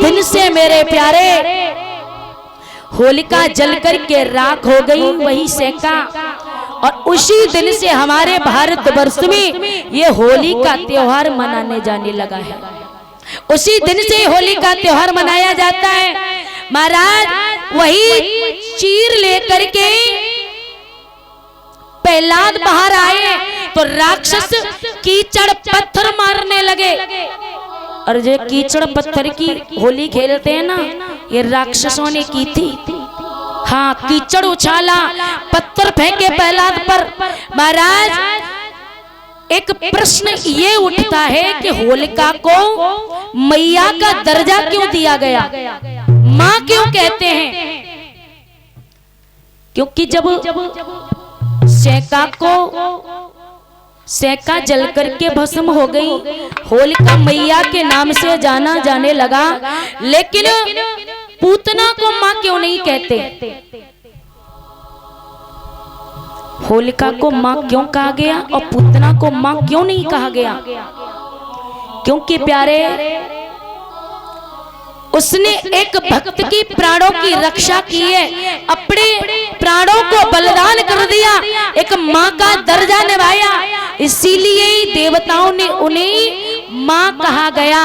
दिन से मेरे प्यारे होलिका जल कर के राख हो गई, वही सेका। और उसी दिन से हमारे भारतवर्ष में ये होली का त्योहार मनाने जाने लगा है। उसी दिन से होली का त्योहार मनाया जाता है। महाराज वही चीर लेकर के प्रहलाद बाहर आए तो राक्षस कीचड़ पत्थर मारने लगे। और जो कीचड़ पत्थर की होली खेलते हैं ना, ये राक्षसों ने की थी। हाँ, कीचड़ उछाला, पत्थर फेंके प्रहलाद पर। महाराज एक प्रश्न ये उठता है कि होलिका को मैया का दर्जा क्यों दिया गया, माँ क्यों कहते हैं? क्योंकि जब सेका जल करके भस्म हो गई, होलिका मैया के नाम से जाना जाने लगा। लेकिन पूतना को माँ क्यों नहीं कहते? होलिका को माँ क्यों कहा गया और पूतना को माँ क्यों नहीं कहा गया? क्योंकि प्यारे उसने एक भक्त की प्राणों की रक्षा की है, अपने प्राणों को बलिदान कर दिया, एक माँ का दर्जा निभाया। इसीलिए देवताओं ने उन्हें माँ कहा गया।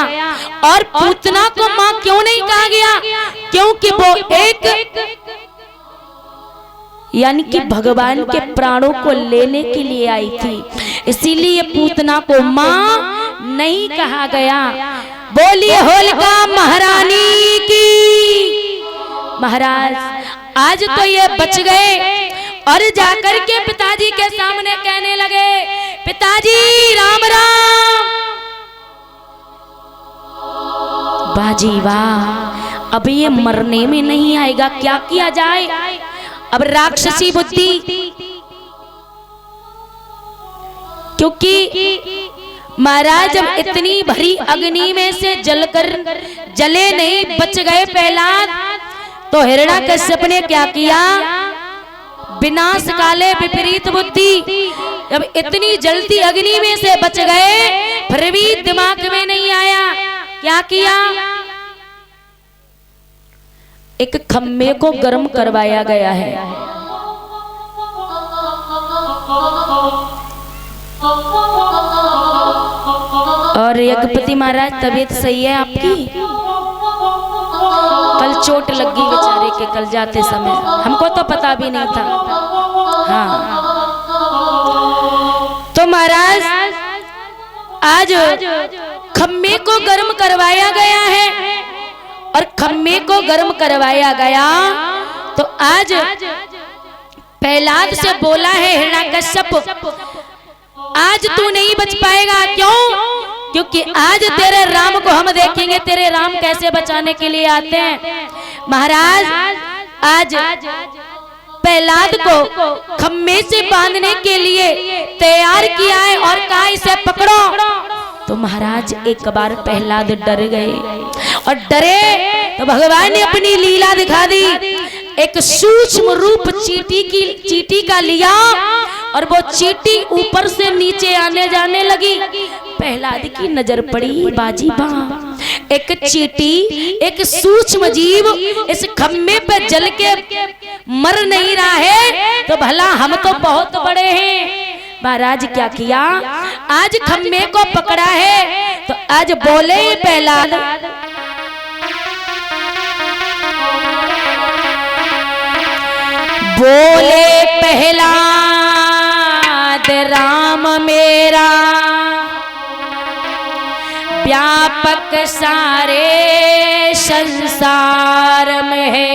और पूतना को माँ क्यों नहीं कहा गया? क्योंकि वो एक यानी कि भगवान के प्राणों को लेने के लिए आई थी, इसीलिए पूतना को माँ नहीं कहा गया। बोलिए होलिका महारानी की। महाराज आज तो ये बच गए और जाकर के पिताजी के सामने कहने लगे, पिताजी राम राम। बाजी वाह, अब ये मरने में नहीं आएगा, क्या किया जाए? अब राक्षसी बुद्धि, क्योंकि महाराज जब इतनी भरी अग्नि में से जलकर जले नहीं, बच गए प्रहलाद, तो हिरण्याकश्यप ने क्या किया? विनाश काले विपरीत बुद्धि। जब इतनी जलती अग्नि में से बच गए, फिर भी दिमाग में नहीं आया, क्या किया? एक खम्भे को गर्म करवाया गया है। और यज्ञपति महाराज तबीयत सही है आपकी? कल चोट लगी बेचारे के, कल जाते समय, हमको तो पता भी नहीं था। हाँ, तो महाराज आज खम्भे को गर्म करवाया गया है। और खम्भे को गर्म करवाया गया तो आज प्रहलाद से बोला है हिरण्याकश्यप, आज तू नहीं बच पाएगा। क्यों? क्योंकि आज तेरे राम को हम देखेंगे, तेरे राम कैसे बचाने के लिए आते हैं। महाराज आज प्रहलाद को खम्भे से बांधने के लिए तैयार किया है और कहा इसे पकड़ो। तो महाराज एक बार प्रहलाद डर गए, और डरे तो भगवान ने अपनी लीला दिखा दी। एक सूक्ष्म रूप चींटी का लिया और वो चींटी ऊपर से नीचे आने जाने लगी। प्रहलाद की नजर पड़ी, बाजी बा, एक चींटी, एक सूक्ष्म जीव इस खम्भे पे जल के मर नहीं रहा है, तो भला हम तो बहुत बड़े हैं। महाराज क्या किया? आज खम्भे को पकड़ा है तो आज बोले प्रहलाद, बोले प्रहलाद राम मेरा व्यापक सारे संसार में है,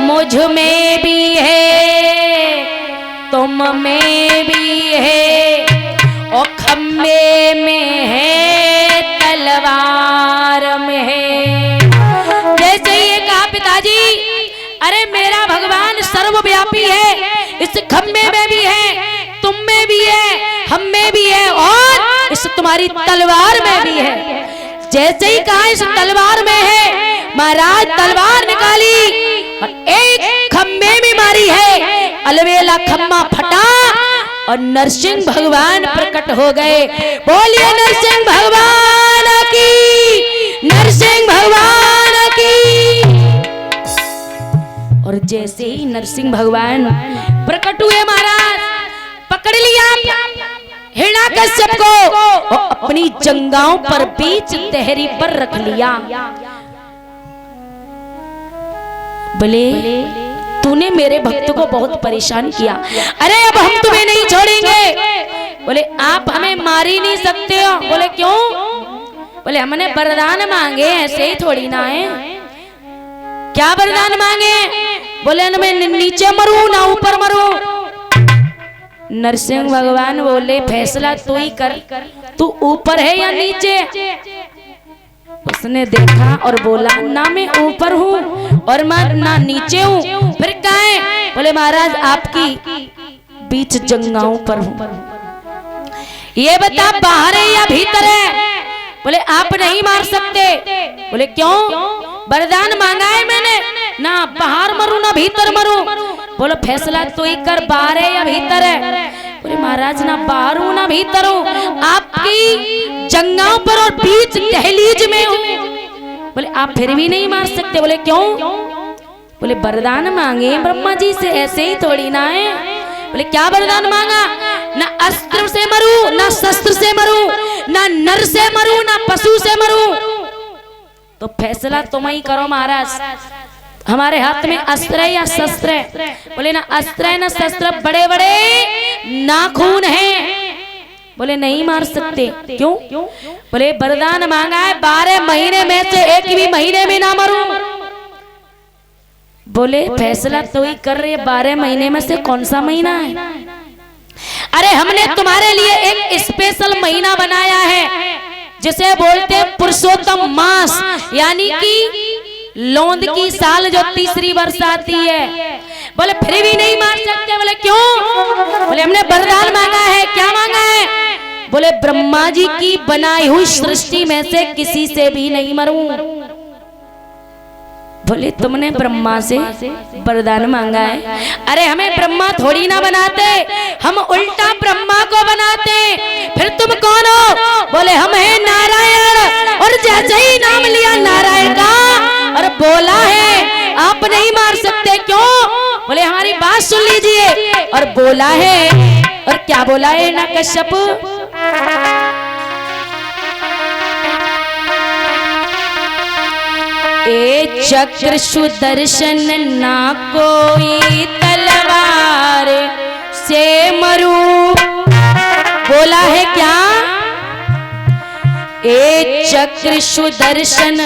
मुझ में भी है तुम में भी है, और खम्भे में है तलवार में है। जैसे ये कहा पिताजी, अरे मेरा भगवान सर्वव्यापी है, इस खम्भे में भी है, तुम में भी है, हम में भी है, और इस तुम्हारी तलवार में भी है। जैसे ही कहा इस तलवार में है, महाराज तलवार निकाली और एक खम्भे में मारी है, अलवेला खम्भा फटा और नरसिंह भगवान प्रकट हो गए। बोलिए नरसिंह भगवान की। जैसे ही नरसिंह भगवान प्रकट हुए महाराज, पकड़ लिया हिरण्याकश्यप को और अपनी जंघाओं पर बीच देहरी पर रख लिया। बोले तूने मेरे भक्त को बहुत परेशान किया, अरे अब हम तुम्हें नहीं छोड़ेंगे। बोले आप हमें मार ही नहीं सकते हो। बोले क्यों? बोले हमने वरदान मांगे, ऐसे ही थोड़ी ना है। क्या वरदान मांगे? बोले मैं नीचे मरूं ना ऊपर मरूं। नरसिंह भगवान बोले फैसला तू ही कर, तू ऊपर है या नीचे। उसने देखा और बोला ना मैं ऊपर हूँ और मैं ना नीचे हूँ। फिर कहा है? बोले महाराज आपकी बीच जंघाओं पर हूँ। ये बता बाहर है या भीतर है? बोले आप नहीं मार सकते। बोले क्यों? वरदान मांगा है मैंने, ना बाहर मरूं ना भीतर मरूं। बोलो फैसला तो ही कर, बाहर है या भीतर है। बोले महाराज ना बाहर हूं ना भीतर हूं, आपकी जंघाओं पर और बीच दहलीज में हूं। बोले आप फिर भी नहीं मार सकते। बोले क्यों? बोले वरदान मांगे ब्रह्मा जी से, ऐसे ही थोड़ी ना है। बोले क्या वरदान मांगा? ना अस्त्र से मरूं ना शस्त्र से मरूं, ना नर से मरूं ना पशु से मरूं। तो फैसला तुम ही करो महाराज, हमारे हाथ में अस्त्र है या शस्त्र है? बोले ना अस्त्र है ना शस्त्र, बड़े बड़े नाखून हैं। बोले नहीं मार सकते। क्यों? बोले वरदान मांगा है 12 महीने में से एक भी महीने में ना मरूं। बोले फैसला तो ही कर रहे, 12 महीने में से कौन सा महीना है? अरे हमने तुम्हारे लिए एक स्पेशल महीना बनाया है जिसे बोलते हैं पुरुषोत्तम मास, यानी कि लोंद की साल जो तीसरी वर्ष आती है। बोले फिर भी नहीं मार सकते। बोले क्यों? बोले हमने वरदान मांगा है। क्या मांगा है? बोले ब्रह्मा जी की बनाई हुई सृष्टि में से किसी से भी नहीं मरूं। बोले तुमने ब्रह्मा से वरदान मांगा है। अरे हमें ब्रह्मा थोड़ी ना बनाते, हम उल्टा ब्रह्मा को बनाते। फिर तुम कौन हो? बोले हम हैं नारायण। और जैसे ही नाम लिया नारायण का और बोला है आप नहीं मार सकते। क्यों? बोले हमारी बात सुन लीजिए। और बोला है, और क्या बोला है ना कश्यप? ए चक्र सुदर्शन ना कोई तलवार से मरूं। बोला है क्या? ए चक्र सुदर्शन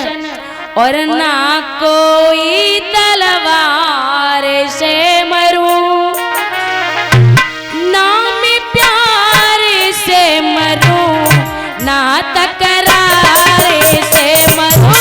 और ना कोई तलवार से मरूं, ना मैं प्यार से मरूं ना तकरार से मरूं।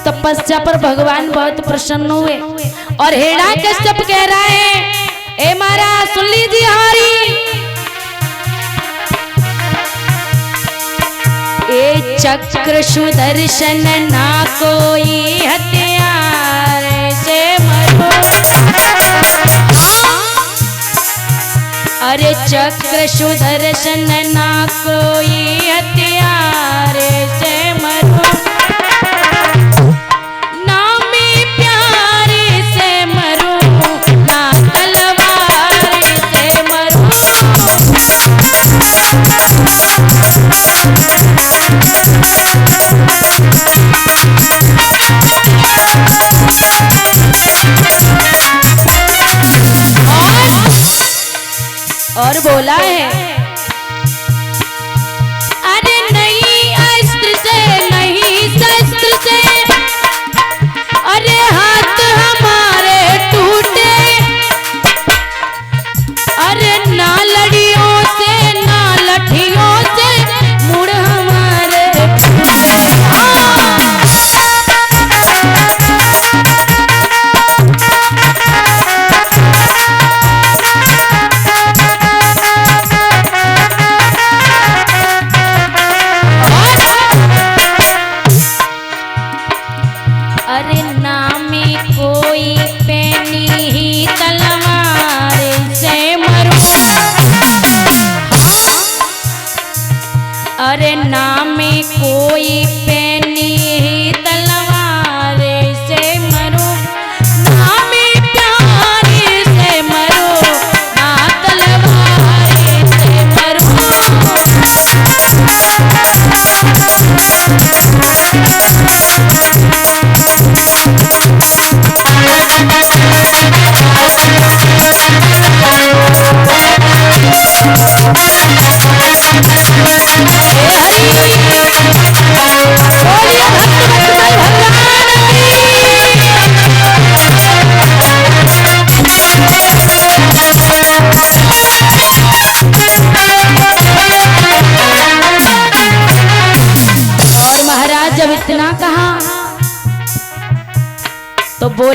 तपस्या पर भगवान बहुत प्रसन्न हुए और हिरण्याकश्यप कह रहा है ए महाराज सुन लीजिए हमारी। ए चक्र सुदर्शन ना कोई हथियार से मरो। अरे चक्र सुदर्शन ना कोई हथियार से मरो, और बोला है अरे नहीं अस्त्र से नहीं शस्त्र से, अरे हाथ हमारे टूटे, अरे ना लड़ियों से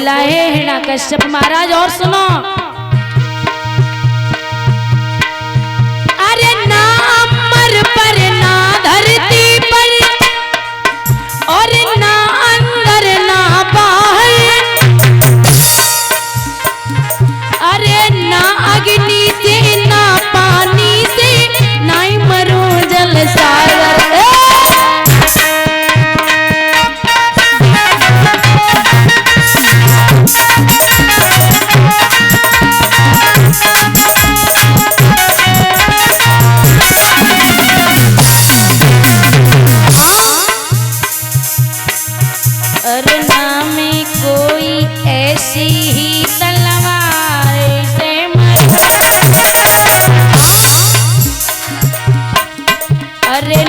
बोला है हिरण्यकश्यप महाराज। और सुनो, अरे ना अमर पर ना धरती पर और ना अंदर ना बाहर, अरे ना अग्नि से ना पानी से ना ही मरो जल सागर। अरे ना में कोई ऐसी ही तलवार से मर, अरे